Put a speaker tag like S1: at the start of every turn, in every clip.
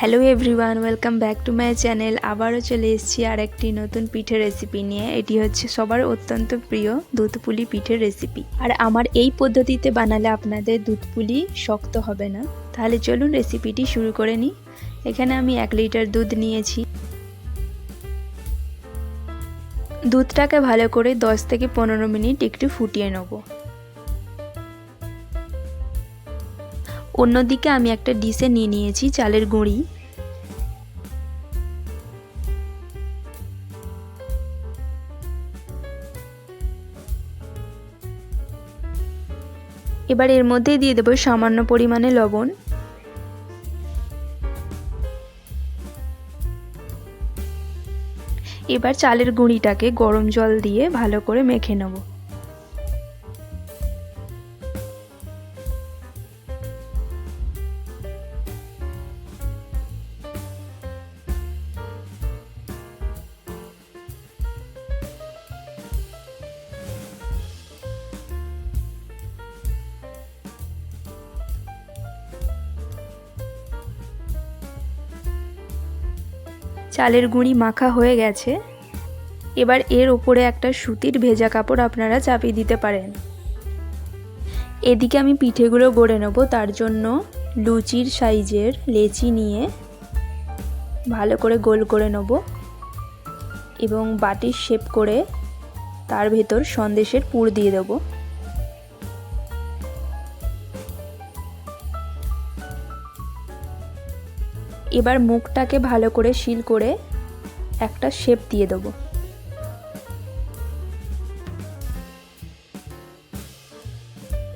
S1: Hello everyone, welcome back to my channel. আবারও চলে এসেছি আর একটি নতুন পিঠের রেসিপি নিয়ে। এটি হচ্ছে সবার অত্যন্ত প্রিয় দুধ পুলি পিঠের রেসিপি। আর আমার এই পদ্ধতিতে বানালে আপনাদের দুধ পুলি শক্ত হবে না। তাহলে চলুন রেসিপিটি শুরু করে নিই। এখানে আমি 1 লিটার দুধ নিয়েছি। দুধটাকে ভালো করে 10 থেকে 15 মিনিট একটু ফুটিয়ে নেব। অন্যদিকে আমি একটা ডিশে নিয়ে নিয়েছি চালের গুঁড়ি। এবার এর মধ্যে দিয়ে দেব সামান্য পরিমাণে লবণ। এবার চালের গুঁড়িটাকে গরম জল দিয়ে ভালো করে মেখে নেব। চালের গুঁড়ি মাখা হয়ে গেছে। এবার এর উপরে একটা সুতির ভেজা কাপড় আপনারা চাপিয়ে দিতে পারেন। এদিকে আমি পিঠেগুলো গড়ে নেব। তার জন্য লুচির সাইজের লেচি নিয়ে ভালো করে গোল করে নেব এবং বাটির শেপ করে তার ভেতর সন্দেশের পুর দিয়ে দেব। এবার মুখটাকে ভালো করে সিল করে একটা শেপ দিয়ে দেব।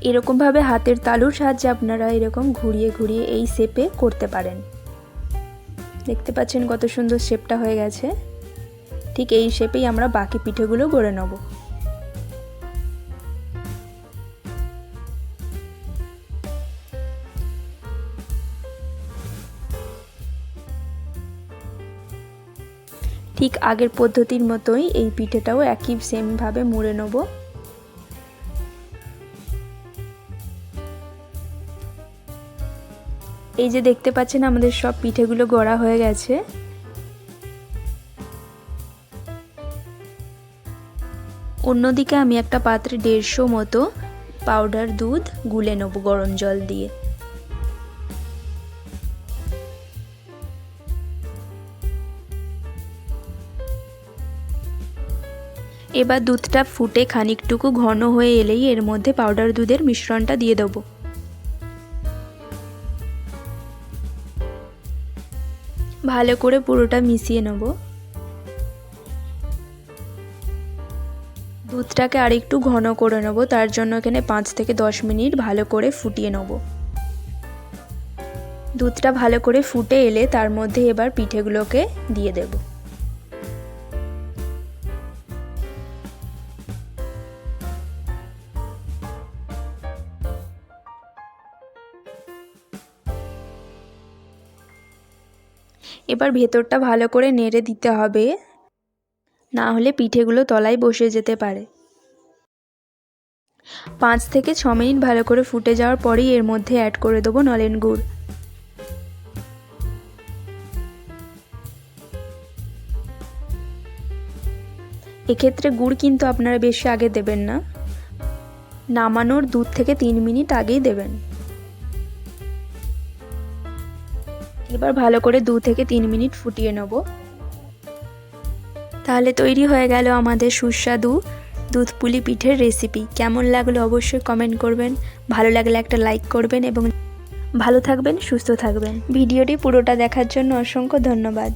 S1: এরকমভাবে হাতের তালুর সাহায্যে আপনারা এরকম ঘুরিয়ে ঘুরিয়ে এই শেপে করতে পারেন। দেখতে পাচ্ছেন কত সুন্দর শেপটা হয়ে গেছে। ঠিক এই শেপেই আমরা বাকি পিঠেগুলো গড়ে নেব। ঠিক আগের পদ্ধতির মতোই এই পিঠেটাও একই সেমভাবে মুড়ে নেব। এই যে দেখতে পাচ্ছেন আমাদের সব পিঠেগুলো গড়া হয়ে গেছে। অন্যদিকে আমি একটা পাত্রে 150 মতো পাউডার দুধ গুলে নেব গরম জল দিয়ে। এবার দুধটা ফুটে খানিকটুকু ঘন হয়ে এলেই এর মধ্যে পাউডার দুধের মিশ্রণটা দিয়ে দেবো। ভালো করে পুরোটা মিশিয়ে নেব। দুধটাকে আরেকটু ঘন করে নেব। তার জন্য এখানে 5 থেকে 10 মিনিট ভালো করে ফুটিয়ে নেব। দুধটা ভালো করে ফুটে এলে তার মধ্যে এবার পিঠেগুলোকে দিয়ে দেব। এবার ভেতরটা ভালো করে নেড়ে দিতে হবে, না হলে পিঠেগুলো তলায় বসে যেতে পারে। 5 থেকে 6 মিনিট ভালো করে ফুটে যাওয়ার পরেই এর মধ্যে অ্যাড করে দেবো নলেন গুড়। এক্ষেত্রে গুড় কিন্তু আপনারা বেশি আগে দেবেন না, নামানোর 2 থেকে 3 মিনিট আগেই দেবেন। এবার ভালো করে 2 থেকে 3 মিনিট ফুটিয়ে নেব। তাহলে তৈরি হয়ে গেল আমাদের সুস্বাদু দুধ পুলি পিঠের রেসিপি। কেমন লাগলো অবশ্যই কমেন্ট করবেন। ভালো লাগলে একটা লাইক করবেন এবং ভালো থাকবেন, সুস্থ থাকবেন। ভিডিওটি পুরোটা দেখার জন্য অসংখ্য ধন্যবাদ।